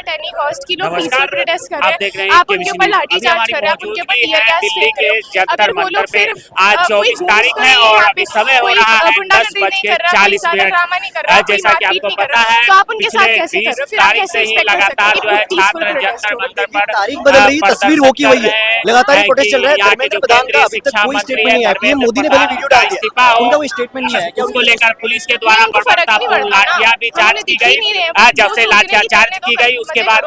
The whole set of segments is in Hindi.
नॉट एनी कॉस्ट की लोग पीसफुल नमस्कार, प्रोटेस्ट कर आप रहे देख रहे हैं, हैं आप उनके ऊपर लाठीचार्ज कर रहे हैं, आप उनके ऊपर टीयर गैस फेंक रहे हो। अगर वो लोग फिर आज 24 तारीख है और अभी समय हो रहा है 10:40 ड्रामा नहीं कर रहा, जैसा कि आपको पता है तो आप उनके साथ कैसे कर रहे हो? फिर आप कैसे एक्सपेक्ट कर सकते लगातार हो जो है कि छात्र पीसफुल जंतर मंतर पर तारीख बदल रही है, तस्वीर वो की वही है। लगातार प्रोटेस्ट चल रहा है। धर्मेंद्र प्रधान का अभी तक कोई स्टेटमेंट नहीं है। पीएम मोदी ने पहले वीडियो डाल दिया, उनका कोई स्टेटमेंट नहीं है। क्या उसको लेकर पुलिस के द्वारा बर्बादापूर्ण लाठियां भी चार्ज की गई। जब से लाठियां चार्ज की गई उसके बाद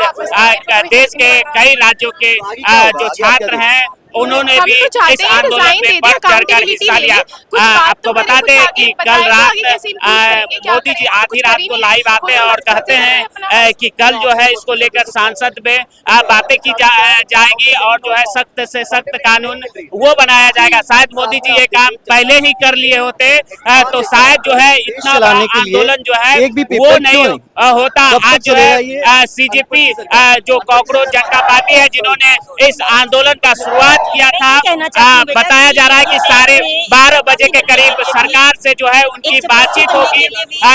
देश के कई राज्यों के जो छात्र हैं उन्होंने भी इस आंदोलन में बढ़ चढ़ कर हिस्सा लिया। आपको बता दें कि कल रात मोदी जी आधी रात को लाइव आते हैं और कहते हैं कि कल जो है इसको लेकर सांसद में बातें की जाएगी और जो है सख्त से सख्त कानून वो बनाया जाएगा। शायद मोदी जी ये काम पहले ही कर लिए होते तो शायद जो है इतना बड़ा आंदोलन जो है वो नहीं होता। आज जो है सीजेपी जो कॉकरोच जनता पार्टी है जिन्होंने इस आंदोलन का शुरुआत किया था, बताया जा रहा है कि 12:30 बजे के करीब सरकार से जो है उनकी बातचीत होगी,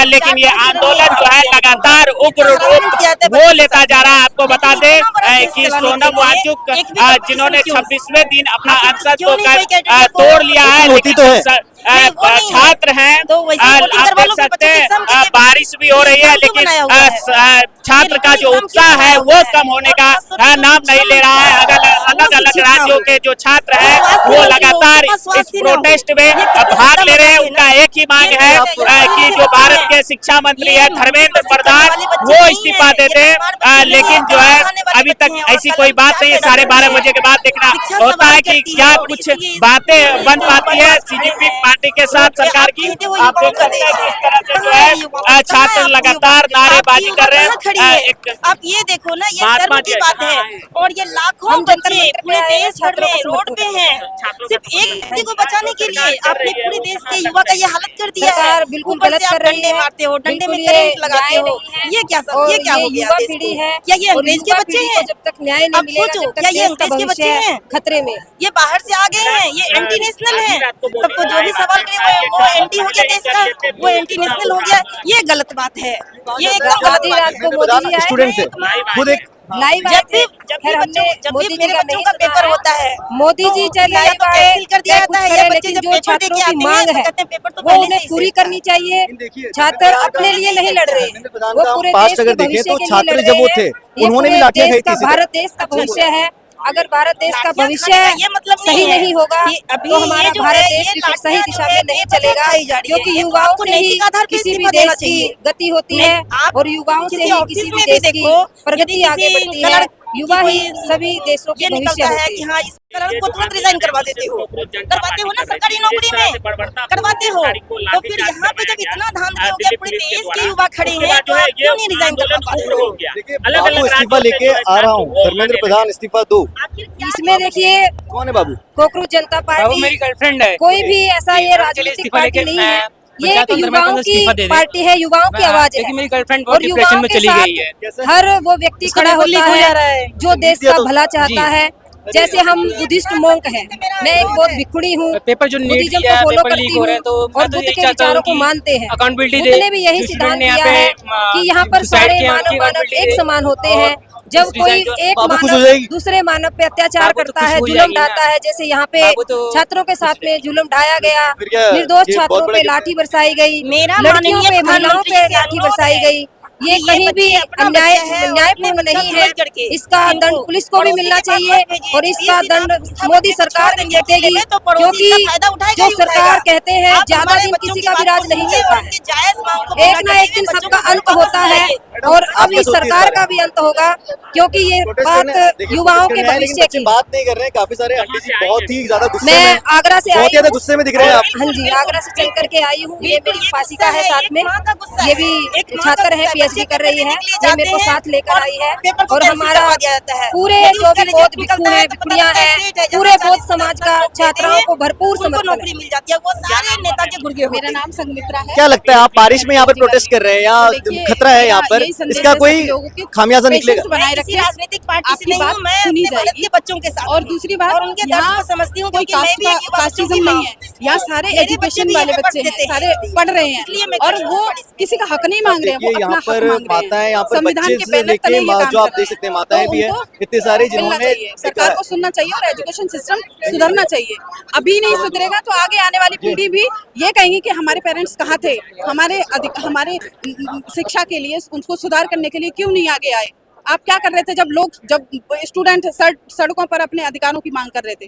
लेकिन ये आंदोलन जो है लगातार उग्र रूप वो लेता जा रहा है। आपको बता दें कि सोनम वांगचुक जिन्होंने 26वें दिन अपना अनशन तोड़ लिया है, लेकिन छात्र हैं, आप देख सकते हैं बारिश भी हो रही है, लेकिन छात्र का जो उत्साह है वो कम होने का नाम नहीं ले रहा है। अलग अलग राज्यों के जो छात्र हैं वो लगातार इस प्रोटेस्ट में भाग ले रहे हैं। उनका एक ही मांग है कि जो भारत के शिक्षा मंत्री है धर्मेंद्र प्रधान वो इस्तीफा देते, लेकिन जो है अभी तक ऐसी कोई बात नहीं है। 12:30 बजे के बाद देखना होता है कि क्या कुछ बातें बन पाती है सीजेपी पार्टी के साथ सरकार की। आप देख सकते हैं कि इस तरह से जो है छात्र लगातार नारेबाजी कर रहे हैं। आप ये देखो ना, ये गर्व की बात है और ये लाखों बच्चे पूरे देश भर में रोड पे हैं सिर्फ एक व्यक्ति को बचाने के लिए। आपने पूरे देश के युवा का ये हालत कर दिया है। बिल्कुल गलत कर रही है, मारते हो, डंडे में करंट लगाते हो, ये क्या हो गया? युवा पीढ़ी है, क्या ये अंग्रेज के बच्चे हैं? जब तक न्याय नहीं मिलेगा, क्या ये अंग्रेज के बच्चे हैं? खतरे में ये बाहर से आ गए हैं, ये एंटी नेशनल है। सबको जो भी सवाल करे वो एंटी हो गया देश का, वो एंटी नेशनल हो गया। ये गलत बात है, ये एकदम गलत बात है। मोदी स्टूडेंट थे खुद एक लाइव जब भी मेरे बच्चों का पेपर होता है, मोदी जी चले तो कैंसिल कर दिया जाता है। ये बच्चे जब जो पेपर छात्रों देके की आते मांग हैं है तो कहते हैं पेपर तो वो उन्हें पूरी करनी चाहिए। छात्र अपने लिए नहीं लड़ रहे, वो पूरे देश के भविष्य के लिए लड़ रहे हैं। उन्होंने भी लाठियां खाई थी। भारत देश का भविष्य है, अगर भारत देश का भविष्य ये मतलब सही नहीं होगा अभी तो हमारा भारत देश भी सही दिशा में नहीं चलेगा, क्योंकि युवाओं से ही किसी भी देश की गति होती है और युवाओं से ही किसी भी देश की प्रगति आगे बढ़ती है। युवा ही सभी देशों के भविष्य है कि हाँ इस कलर को तुरंत रिजाइन करवा देते हो ना सरकारी नौकरी में करवाते हो, तो फिर यहाँ पे जब इतना धांधली हो गया, पूरे देश के युवा खड़े हैं, तो आप क्यों नहीं रिजाइन करवा पाते हो? बाबू इस्तीफा लेके आ रहा हूँ, धर्मेंद्र प्रधान इस्तीफा दो। इसमें देखिए कौन है बाबू? कॉकरोच जनता पार्टी मेरी गर्लफ्रेंड है। कोई भी ऐसा ये राजनीतिक पार्टी नहीं है, ये एक युवाओं की पार्टी है, युवाओं की आवाज है। मेरी गर्लफ्रेंड और युवाओं में चली गई है। हर वो व्यक्ति खड़ा होता है जो देश का भला चाहता है। जैसे हम बुद्धिस्ट मोंक हैं, मैं एक बहुत भिखुड़ी हूँ, बुद्धिज्म को फॉलो करती हूँ और बुद्ध के विचारों को मानते हैं। बुद्ध ने भी यही सिद्धांत दिया है कि यहाँ पर सारे मानव एक समान होते हैं। जब कोई एक मानव दूसरे मानव पे अत्याचार करता है, जुल्म ढाता है, जैसे यहाँ पे छात्रों के साथ में जुल्म ढाया गया, निर्दोष छात्रों पे लाठी बरसाई गई, लड़कियों पे महिलाओं पे लाठी बरसाई गई, ये कहीं भी न्यायपूर्ण नहीं है। इसका दंड पुलिस को भी मिलना चाहिए और इसका दंड मोदी सरकार भी देगी, क्योंकि जो सरकार कहते हैं ज्यादा दिन किसी का भी राज नहीं चलता है, एक ना एक दिन सबका अंत होता है और अब इस सरकार का भी अंत होगा, क्योंकि ये बात युवाओं के भविष्य की बात नहीं कर रहे हैं। काफी सारे आंटी जी बहुत ही ज्यादा गुस्से मैं में, आगरा से बहुत ज्यादा गुस्से में दिख रहे हैं आप। हाँ जी, आगरा से चल करके आई हूँ। ये मेरी उपासिका है साथ में, ये भी छात्र है, पीएचडी कर रही है, ये मेरे को साथ लेकर आई है। और हमारा पूरे जो भी बौद्ध भिक्षु है, भिक्षुणियां हैं, पूरे बौद्ध समाज का छात्राओं को भरपूर समर्थन मिल जाती है। वो सारे नेता के गुर्गे। मेरा नाम संगमित्रा है। क्या लगता है आप बारिश में यहाँ पर प्रोटेस्ट कर रहे हैं या खतरा है यहाँ पर? संदेश इसका है कोई सभी लोगों के, खामियाजा पेशेंस निकलेगा। बनाए मैं किसी रखें। राजनीतिक पार्टी से आपकी नहीं बात हूँ, मैं सुनी अपने भारत जाएगी। के बच्चों के साथ और हूँ। दूसरी बात, और उनके दर्द यहाँ को समझती हूँ, कोई क्योंकि मैं भी एक युवा बच्चों कास्टिज्म की माँ नहीं है, हूँ। यहाँ सारे मेरे बच्चे एजुकेशन भी वाले यहाँ बच्चे पढ़ हैं, देते सारे हैं, पढ़ रहे हैं इसलिए मैं और कड़ी वो पढ़ी से- किसी का हक नहीं मांग रहे हैं, वो देखिए अपना यहाँ हक पर मांग रहे माताएं, हैं। यहाँ पर संविधान बच्चे के से बैनर लेके तले ये माँ, काम जो आप कर देख रहे सकते हैं हैं। माताएं तो भी है, उनको इतने सारे मिलना जिन्होंने चाहिए, सरकार को सुनना चाहिए और एजुकेशन सिस्टम सुधरना चाहिए। अभी नहीं सुधरेगा तो आगे आने वाली पीढ़ी भी ये कहेंगी कि हमारे पेरेंट्स कहाँ थे, हमारे शिक्षा के लिए, उनको सुधार करने के लिए क्यों नहीं आगे आए। आप क्या कर रहे थे जब स्टूडेंट सड़कों पर अपने अधिकारों की मांग कर रहे थे।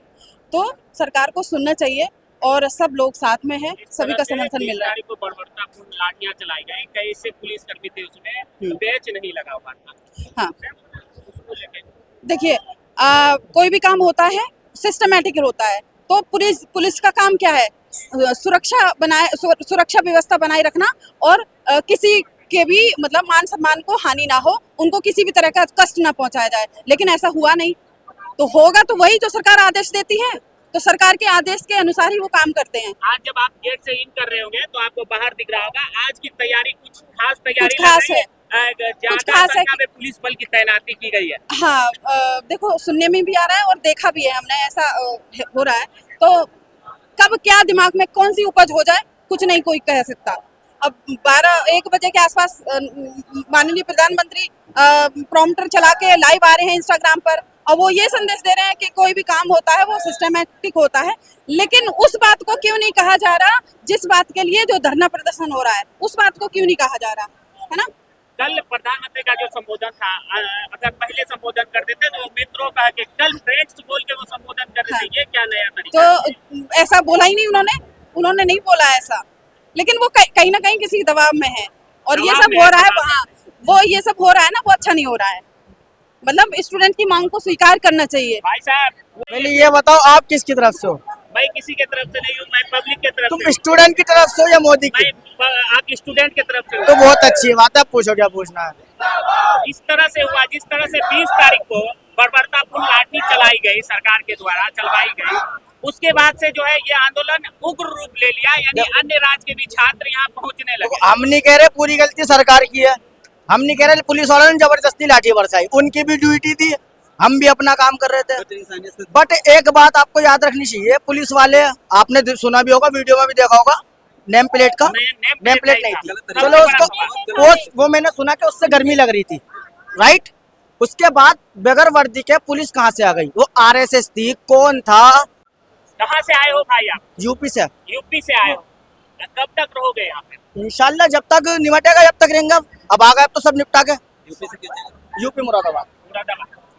तो सरकार को सुनना चाहिए और सब लोग साथ में हैं, सभी का समर्थन मिल रहा है। को बर्बरतापूर्ण लाठियां चलाई गई, कई से पुलिस कर्मी थे उसमें बैच नहीं लगा हुआ था। हाँ, उसको लेके देखिए कोई भी काम होता है सिस्टमेटिक होता है, तो पुलिस का काम क्या है, सुरक्षा व्यवस्था बनाए रखना और किसी के भी मतलब मान सम्मान को हानि ना हो, उनको किसी भी तरह का कष्ट ना पहुंचाया जाए। लेकिन ऐसा हुआ नहीं, तो होगा तो वही जो सरकार आदेश देती है, तो सरकार के आदेश के अनुसार ही वो काम करते हैं। आज जब आप गेट से इन कर रहे होंगे तो आपको बाहर दिख रहा होगा, आज की तैयारी कुछ खास तैयारी कुछ खास है, कुछ खास है में पुलिस बल की तैनाती की गई है। हाँ, देखो सुनने में भी आ रहा है और देखा भी है हमने, ऐसा हो रहा है। तो कब क्या दिमाग में कौन सी उपज हो जाए कुछ नहीं कोई कह सकता। अब 12-1 बजे के आसपास माननीय प्रधानमंत्री प्रॉम्प्टर चला के लाइव आ रहे हैं इंस्टाग्राम पर, और वो ये संदेश दे रहे हैं कि कोई भी काम होता है वो सिस्टमैटिक होता है। लेकिन उस बात को क्यों नहीं कहा जा रहा, जिस बात के लिए जो धरना प्रदर्शन हो रहा है उस बात को क्यों नहीं कहा जा रहा है ना। कल प्रधानमंत्री का जो संबोधन था, अगर पहले संबोधन कर देते तो मित्रों का कि कल फ्रेंड्स बोल के वो संबोधन कर देते, ये क्या नया तरीका है? तो ऐसा बोला ही नहीं उन्होंने नहीं बोला ऐसा, लेकिन वो कहीं ना कहीं किसी दबाव में है और ये सब हो रहा है वहाँ, वो ये सब हो रहा है ना, वो अच्छा नहीं हो रहा है। मतलब स्टूडेंट की मांग को स्वीकार करना चाहिए। भाई साहब पहले ये बताओ आप किसकी तरफ से हो? मैं किसी के तरफ से नहीं हूँ, मैं पब्लिक के तरफ तुम से स्टूडेंट की तरफ से हो या मोदी की? आप स्टूडेंट के तरफ से तो बहुत अच्छी बात है, पूछो क्या पूछना है। इस तरह से हुआ जिस तरह से 20 तारीख को बर्बरतापूर्ण लाठी चलाई गई, सरकार के द्वारा चलवाई गई, उसके बाद से जो है ये आंदोलन उग्र रूप ले लिया, यानी अन्य राज्य के भी छात्र यहाँ पहुँचने लगे। हम नहीं कह रहे पूरी गलती सरकार की है, हम नहीं कह रहे पुलिस वालों ने जबरदस्ती लाठी बरसाई, उनकी भी ड्यूटी थी, हम भी अपना काम कर रहे थे। बट एक बात आपको याद रखनी चाहिए, पुलिस वाले, आपने सुना भी होगा, वीडियो में भी देखा होगा, नेम प्लेट का नेम प्लेट नहीं थी। चलो उसको वो मैंने सुना कि उससे गर्मी लग रही थी, राइट। उसके बाद बगैर वर्दी के पुलिस कहाँ से आ गई? वो आरएसएस थी। कौन था? कहाँ से आए हो भाई आप? यूपी से। यूपी से आए हो, कब तक रहोगे यहाँ पे? इंशाल्लाह जब तक निमटेगा जब तक रहेंगे। अब आ गए तो सब निपटा के। यूपी मुरादाबाद।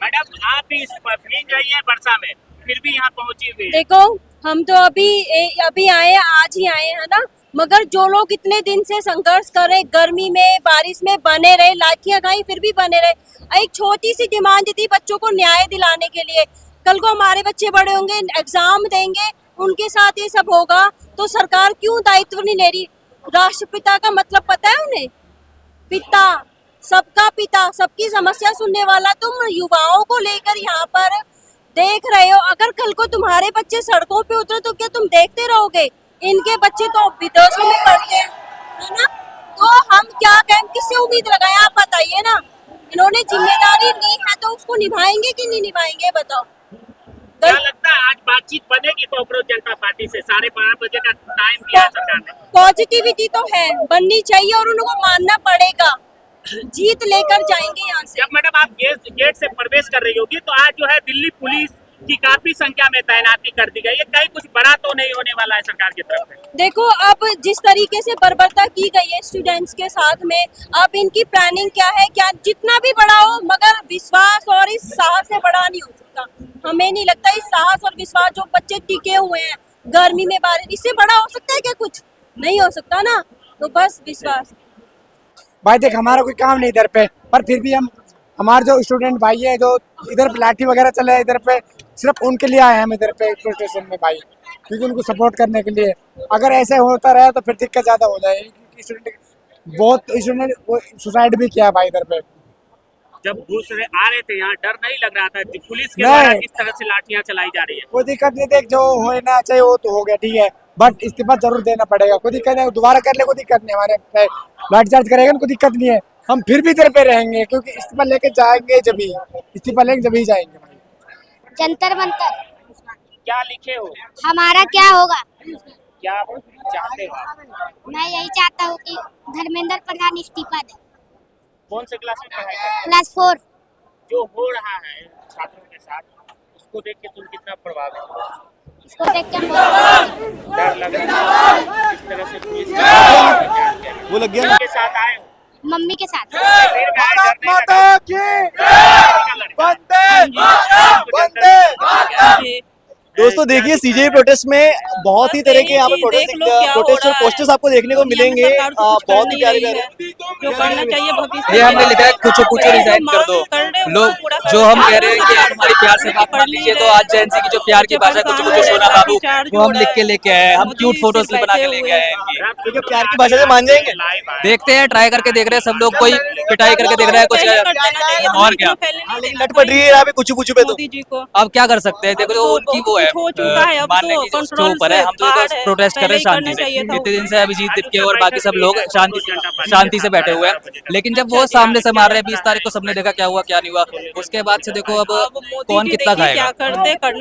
मैडम आप भी भीग रही है वर्षा में, फिर भी यहाँ पहुँची हुई है। देखो हम तो अभी आए, आज ही आए हैं ना, मगर जो लोग इतने दिन से संघर्ष कर रहे, गर्मी में बारिश में बने रहे, लाठियां खाई फिर भी बने रहे। एक छोटी सी डिमांड थी बच्चों को न्याय दिलाने के लिए। कल को हमारे बच्चे बड़े होंगे, एग्जाम देंगे, उनके साथ ये सब होगा, तो सरकार क्यों दायित्व नहीं ले रही? राष्ट्रपिता का मतलब पता है उन्हें? पिता, सबका पिता, सबकी समस्या सुनने वाला। तुम युवाओं को लेकर यहाँ पर देख रहे हो, अगर कल को तुम्हारे बच्चे सड़कों पे उतरे तो क्या तुम देखते रहोगे? इनके बच्चे तो विदेशों में पढ़ते हैं, है ना? तो हम क्या कहें, किससे उम्मीद लगाएं? आप बताइए ना। इन्होंने जिम्मेदारी ली है तो उसको निभाएंगे कि नहीं निभाएंगे, बताओ। क्या लगता है आज बातचीत बनेगी कांग्रेस जनता पार्टी से? 12:30 बजे का टाइम दिया है सरकार ने। पॉजिटिविटी तो है, बननी चाहिए और उनको मानना पड़ेगा। जीत लेकर जाएंगे यहाँ से। जब मैडम आप गेट से प्रवेश कर रही होगी तो आज जो है दिल्ली पुलिस की काफी संख्या में तैनाती कर दी गई है, कहीं कुछ बड़ा तो नहीं होने वाला है सरकार की तरफ से? देखो अब जिस तरीके से बर्बरता की गई है स्टूडेंट्स के साथ में, अब इनकी प्लानिंग क्या है, क्या जितना भी बड़ा हो, मगर विश्वास और इस साहस से बड़ा नहीं हो सकता। हमें नहीं लगता इस साहस और विश्वास जो बच्चे टिके हुए हैं गर्मी में बारिश, इससे बड़ा हो सकता है क्या? कुछ नहीं हो सकता ना। तो बस विश्वास। भाई देख हमारा कोई काम नहीं इधर पे, पर फिर भी हम हमारे जो स्टूडेंट भाई है जो इधर लाठी वगैरह चले हैं इधर पे, सिर्फ उनके लिए आए हैं हम इधर पे प्रोटेस्टेशन में भाई, क्योंकि उनको सपोर्ट करने के लिए। अगर ऐसे होता रहा तो फिर दिक्कत ज़्यादा हो जाएगी, क्योंकि बहुत स्टूडेंट सुसाइड भी किया भाई इधर पे। जब घुस आ रहे थे यहाँ डर नहीं लग रहा था पुलिस के द्वारा किस तरह से लाठियां चलाई जा रही है? कोई दिक्कत नहीं, देख जो होना चाहिए वो तो हो गया, ठीक है, बट इस्तीफा जरूर देना पड़ेगा। कोई दिक्कत नहीं, दोबारा कर ले, कोई दिक्कत नहीं, हमारे लाठीचार्ज करेगा ना, कोई दिक्कत नहीं है, हम फिर भी इधर पे रहेंगे, क्योंकि इस्तीफा लेके जाएंगे जब ही, इस्तीफा लेके जब ही जाएंगे भाई। जंतर मंतर। क्या लिखे हो? हमारा क्या होगा? क्या चाहते हो? मैं यही चाहता हूँ कि धर्मेंद्र प्रधान इस्तीफा दे। कौन से क्लास में पढ़ाई कर? क्लास 4। जो हो रहा है छात्रों के साथ, उसको देख के तुम कितना प्रभावित हो? इसको देख के डर लग रहा है इस तरह से पुलिस वो लग गया ना। के साथ आए हो? मम्मी के साथ। भारत माता की दोस्तों देखिए सीजेआई प्रोटेस्ट में बहुत ही तरह के यहाँ पे प्रोटेस्ट और पोस्टर्स आपको देखने को मिलेंगे, बहुत ही प्यारे प्यारे। जो करना चाहिए भविष्य ये हमने लिखा है कुछ रिजाइन कर दो। लोग जो हम कह रहे हैं कि आप हमारी प्यार से बात मान लीजिए, तो आज जैनसी की जो प्यार की भाषा कुछ सोना बाबू वो हम लिख के लेके आए, हम क्यूट फोटोज बना के लेके आए इनकी। क्योंकि प्यार की भाषा से मान जाएंगे। देखते हैं, ट्राई करके देख रहे हैं सब लोग, कोई पिटाई करके देख रहा है कुछ, और क्या लट पड़ रही है यहाँ पे कुछ पे तो। अब क्या कर सकते हैं, देखो तो उनकी वो है मानने की उसके ऊपर है। हम तो बस प्रोटेस्ट कर रहे हैं शांति से। इतने दिन से अभिजीत दीपके और बाकी सब लोग शांति से बैठे हुए हैं, लेकिन जब वो सामने से मार रहे हैं 20 तारीख को, सबने देखा क्या हुआ क्या नहीं हुआ। उसके बाद से देखो अब कौन कितना खाएगा।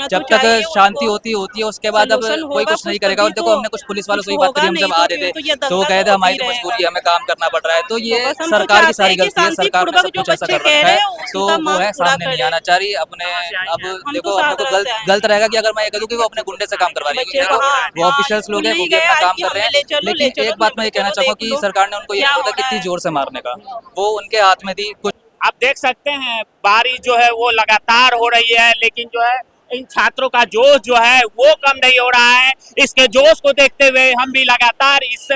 जब तक शांति होती है उसके बाद अब कोई कुछ नहीं करेगा। और देखो हमने कुछ पुलिस वालों से ही बात करी, हम जब आ रहे थे तो कहे थे हमारी तो मजबूरी है, हमें काम करना पड़ रहा है। तो ये सरकार की सारी गलती है, सरकार ने सब कुछ ऐसा कर रखा है, तो वो है सामने नहीं आना चाह रही अपने। अब देखो अपने को गलत रहेगा कि अगर मैं ये कहूँ कि वो अपने गुंडे से काम करवा रही है, वो ऑफिशियल्स लोग हैं, वो भी अपना काम कर रहे हैं। लेकिन एक बात मैं ये कहना चाहूंगा कि सरकार ने उनको ये नहीं होता कितनी जोर से मारने का, वो उनके हाथ में थी। कुछ आप देख सकते हैं बारिश जो है वो लगातार हो रही है, लेकिन जो है इन छात्रों का जोश जो है वो कम नहीं हो रहा है। इसके जोश को देखते हुए हम भी लगातार इस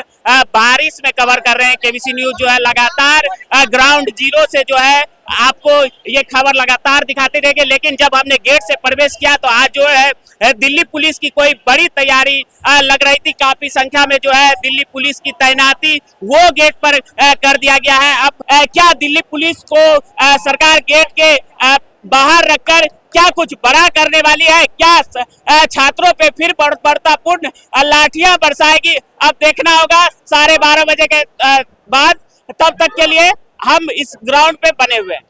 बारिश में कवर कर रहे हैं। केबीसी न्यूज जो है लगातार ग्राउंड जीरो से जो है आपको ये खबर लगातार दिखाते रहेंगे। लेकिन जब हमने गेट से प्रवेश किया तो आज जो है दिल्ली पुलिस की कोई बड़ी तैयारी लग रही थी। काफी संख्या में जो है दिल्ली पुलिस की तैनाती वो गेट पर कर दिया गया है। अब क्या दिल्ली पुलिस को सरकार गेट के बाहर रखकर क्या कुछ बड़ा करने वाली है? क्या छात्रों पे फिर बर्तापूर्ण लाठियां बरसाएगी? अब देखना होगा 12:30 बजे के बाद। तब तक के लिए हम इस ग्राउंड पे बने हुए हैं।